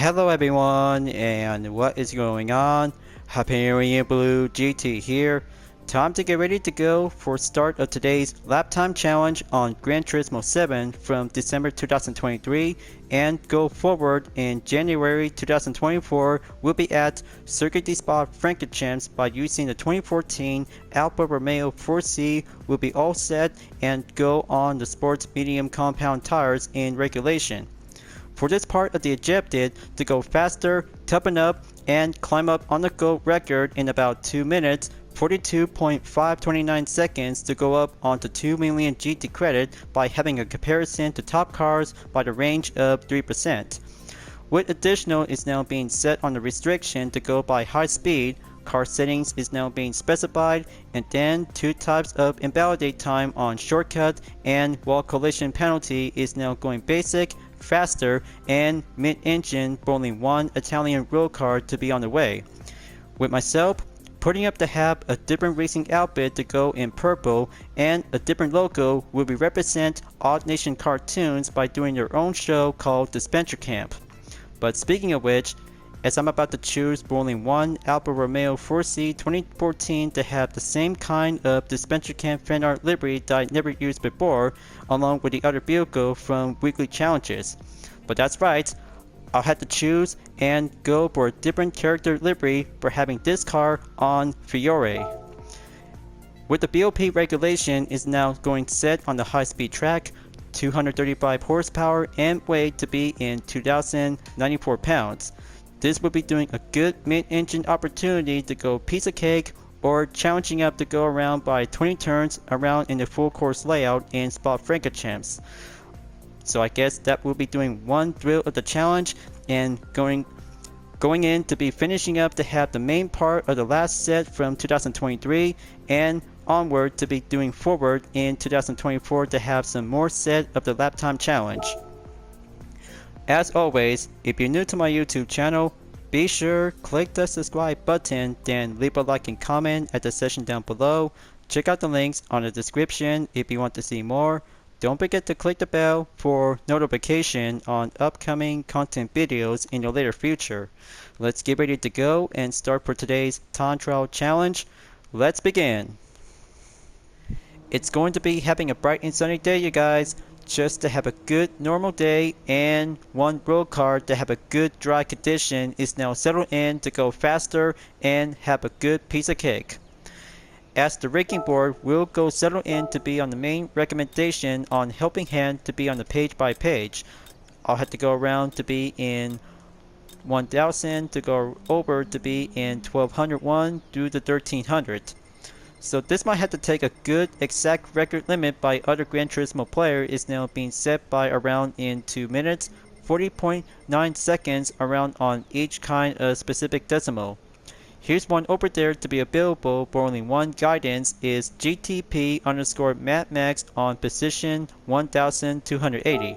Hello everyone, and what is going on? Hyperion-Blue-GT here. Time to get ready to go for start of today's lap time challenge on Gran Turismo 7 from December 2023 and go forward in January 2024. We'll be at Circuit de Spa-Francorchamps by using the 2014 Alfa Romeo 4C. We'll be all set and go on the sports medium compound tires in regulation. For this part of the objective, to go faster, toughen up, and climb up on the GOAT record in about 2 minutes, 42.529 seconds to go up onto 2 million GT credit by having a comparison to top cars by the range of 3%. With additional is now being set on the restriction to go by high speed, car settings is now being specified, and then 2 types of invalidate time on shortcut and wall collision penalty is now going basic, faster, and mid-engine for only one Italian road car to be on the way. With myself putting up to have a different racing outfit to go in purple and a different logo will be represent Odd Nation cartoons by doing their own show called Disventure Camp. But speaking of which, as I'm about to choose for only one Alfa Romeo 4C 2014 to have the same kind of Disventure Camp fan art livery that I never used before, along with the other vehicle from weekly challenges. But that's right, I'll have to choose and go for a different character livery for having this car on Fiore. With the BOP regulation is now going set on the high speed track, 235 horsepower and weight to be in 2,094 pounds. This will be doing a good mid-engine opportunity to go piece of cake or challenging up to go around by 20 turns around in the full course layout in Spa-Francorchamps. So I guess that will be doing one thrill of the challenge and going in to be finishing up to have the main part of the last set from 2023 and onward to be doing forward in 2024 to have some more set of the lap time challenge. As always, if you're new to my YouTube channel, be sure click the subscribe button, then leave a like and comment at the section down below. Check out the links on the description if you want to see more. Don't forget to click the bell for notification on upcoming content videos in the later future. Let's get ready to go and start for today's time trial challenge. Let's begin. It's going to be having a bright and sunny day, you guys. Just to have a good normal day, and one road car to have a good dry condition is now settled in to go faster and have a good piece of cake. As the ranking board will go settle in to be on the main recommendation on helping hand to be on the page by page. I'll have to go around to be in 1000 to go over to be in 1201 through the 1300. So this might have to take a good exact record limit by other Gran Turismo player is now being set by around in 2 minutes, 40.9 seconds around on each kind of specific decimal. Here's one over there to be available for only one guidance is GTP_Mad Max on position 1280.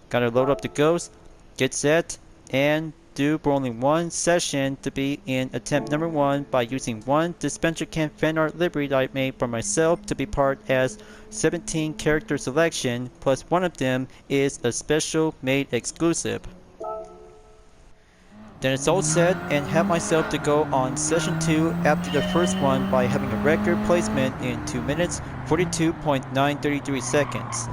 Gotta load up the ghost, get set, and do for only one session to be in attempt number 1 by using one Disventure Camp fan art livery that I made for myself to be part as 17 character selection, plus one of them is a special made exclusive. Then it's all set and have myself to go on session 2 after the first one by having a record placement in 2 minutes 42.933 seconds.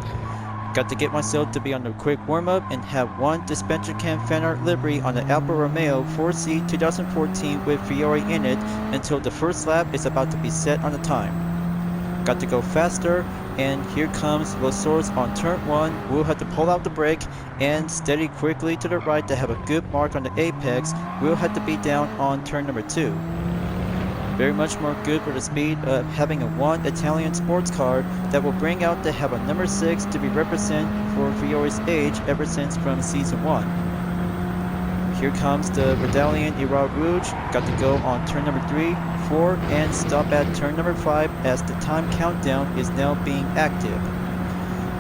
Got to get myself to be on a quick warm-up and have one Disventure Camp fan art livery on the Alfa Romeo 4C 2014 with Fiore in it until the first lap is about to be set on the time. Got to go faster, and here comes Los Source on turn 1. We'll have to pull out the brake and steady quickly to the right to have a good mark on the apex. We'll have to be down on turn number 2. Very much more good for the speed of having a one Italian sports car that will bring out to have a number 6 to be represent for Fiore's age ever since from season 1. Here comes the Medallion Era Rouge, got to go on turn number 3, 4 and stop at turn number 5 as the time countdown is now being active.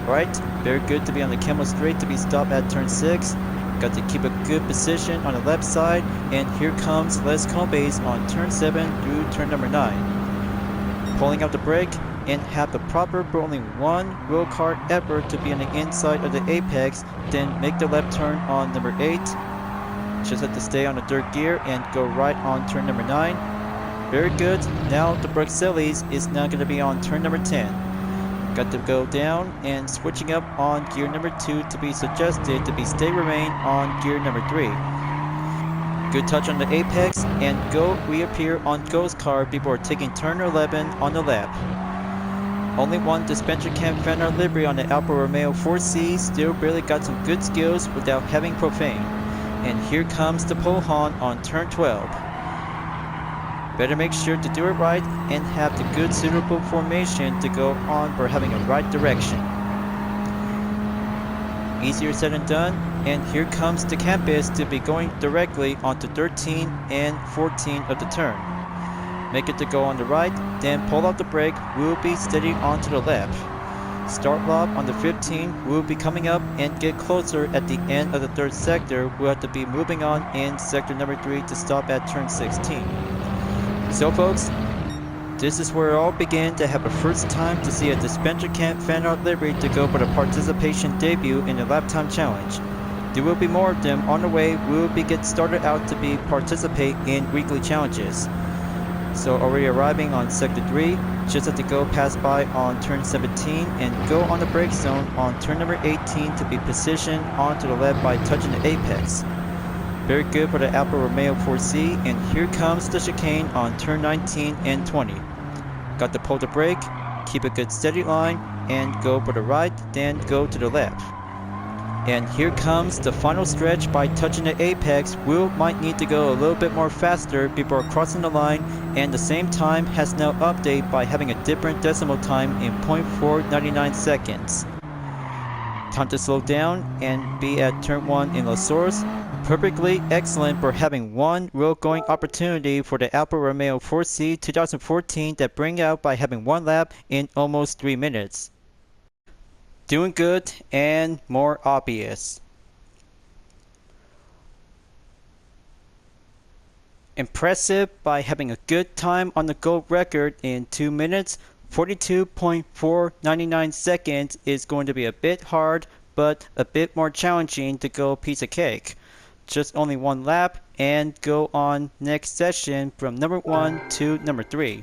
Alright, very good to be on the Camel Straight to be stopped at turn 6. Got to keep a good position on the left side, and here comes Les Combes on turn 7 through turn number 9. Pulling out the brake and have the proper for only one road car ever to be on the inside of the apex, then make the left turn on number 8. Just have to stay on the third gear and go right on turn number 9. Very good. Now the Bruxelles is now going to be on turn number 10. Got to go down and switching up on gear number 2 to be suggested to be stay remain on gear number 3. Good touch on the apex and go reappear on Ghost car before taking turn 11 on the lap. Only one Disventure Camp fan art livery on the Alfa Romeo 4C still really got some good skills without having profane. And here comes the pole on turn 12. Better make sure to do it right and have the good suitable formation to go on for having a right direction. Easier said than done, and here comes the campus to be going directly onto 13 and 14 of the turn. Make it to go on the right, then pull out the brake, we'll be steady onto the left. Start lob on the 15, we'll be coming up and get closer at the end of the third sector. We'll have to be moving on in sector number 3 to stop at turn 16. So folks, this is where it all began to have a first time to see a Disventure Camp fan art livery to go for the participation debut in the lap time challenge. There will be more of them on the way. We will be get started out to be participate in weekly challenges. So already arriving on sector 3, just have to go pass by on turn 17 and go on the brake zone on turn number 18 to be positioned onto the left by touching the apex. Very good for the Alfa Romeo 4C, and here comes the chicane on turn 19 and 20. Got to pull the brake, keep a good steady line, and go for the right, then go to the left. And here comes the final stretch by touching the apex. We might need to go a little bit more faster before crossing the line, and the same time has now updated by having a different decimal time in 0.499 seconds. Time to slow down and be at turn 1 in La Source. Perfectly excellent for having one road going opportunity for the Alfa Romeo 4C 2014 that bring out by having one lap in almost 3 minutes. Doing good and more obvious. Impressive by having a good time on the gold record in 2 minutes. 42.499 seconds is going to be a bit hard, but a bit more challenging to go piece of cake. Just only one lap and go on next session from number 1 to number 3.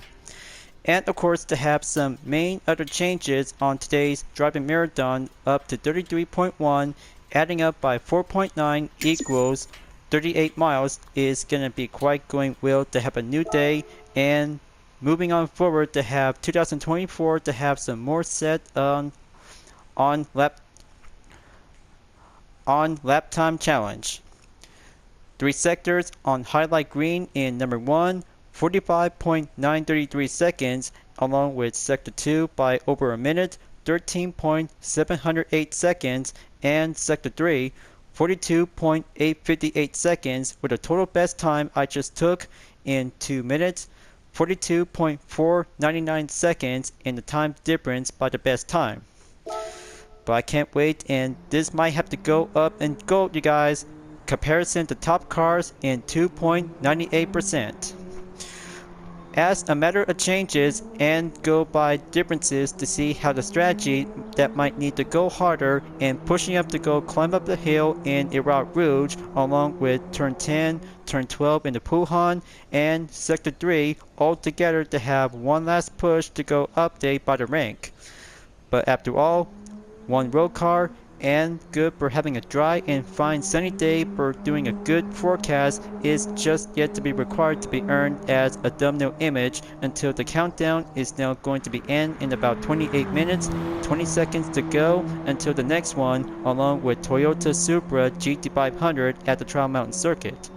And of course to have some main other changes on today's driving marathon up to 33.1, adding up by 4.9 equals 38 miles is gonna be quite going well to have a new day, and moving on forward to have 2024 to have some more set on lap time challenge. 3 sectors on highlight green in number 1, 45.933 seconds, along with sector 2 by over a minute, 13.708 seconds, and sector 3, 42.858 seconds, with a total best time I just took in 2 minutes, 42.499 seconds, in the time difference by the best time. But I can't wait, and this might have to go up and go, you guys. Comparison to top cars in 2.98%. As a matter of changes and go by differences to see how the strategy that might need to go harder and pushing up to go climb up the hill in Irak Rouge, along with turn 10, turn 12 in the Puhan, and sector 3 all together to have one last push to go update by the rank. But after all, one road car and good for having a dry and fine sunny day for doing a good forecast is just yet to be required to be earned as a thumbnail image until the countdown is now going to be in about 28 minutes, 20 seconds to go until the next one, along with Toyota Supra GT500 at the Trial Mountain Circuit.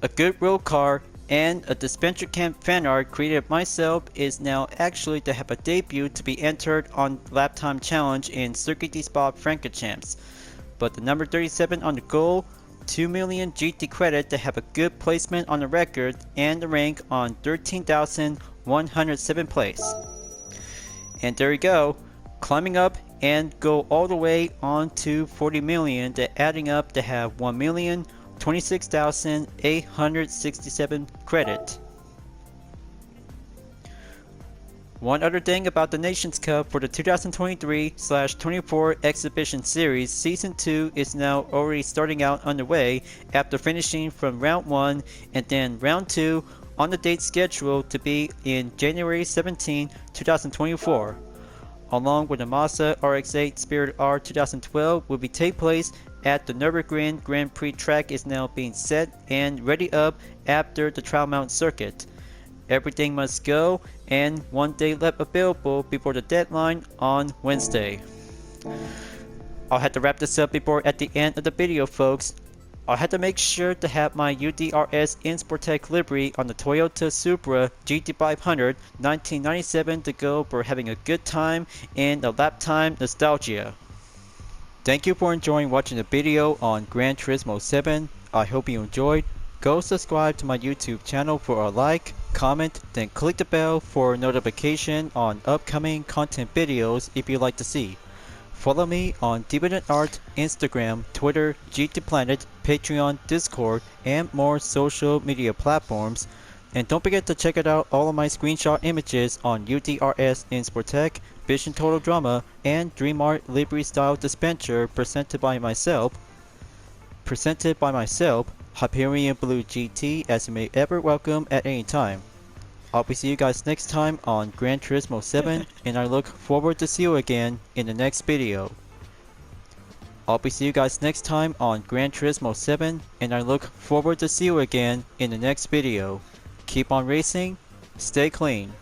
A good road car and a Disventure Camp fan art created myself is now actually to have a debut to be entered on lap time challenge in Circuit de Spa-Francorchamps. But the number 37 on the goal, 2 million GT credit to have a good placement on the record and the rank on 13,107 place. And there you go, climbing up and go all the way on to 40 million, to adding up to have 1,026,867 credit. One other thing about the Nations Cup for the 2023/24 Exhibition Series, Season 2 is now already starting out underway after finishing from Round 1 and then Round 2 on the date scheduled to be in January 17, 2024. Along with the Mazda RX-8 Spirit R 2012 will be take place at the Nürburgring Grand Prix track is now being set and ready up after the Trial Mount circuit. Everything must go and one day left available before the deadline on Wednesday. I'll have to wrap this up before at the end of the video, folks. I'll have to make sure to have my UDRS InSportec livery on the Toyota Supra GT500 1997 to go for having a good time and a lap time nostalgia. Thank you for enjoying watching the video on Gran Turismo 7. I hope you enjoyed. Go subscribe to my YouTube channel for a like, comment, then click the bell for notification on upcoming content videos if you'd like to see. Follow me on DeviantArt, Instagram, Twitter, GT Planet, Patreon, Discord, and more social media platforms. And don't forget to check out all of my screenshot images on UDRS InSportec, Vision Total Drama, and DreamArt Livery Style Dispenser presented by myself, Hyperion-Blue-GT, as you may ever welcome at any time. I'll be seeing you guys next time on Gran Turismo 7, and I look forward to see you again in the next video. I'll be seeing you guys next time on Gran Turismo 7, and I look forward to see you again in the next video. Keep on racing, stay clean.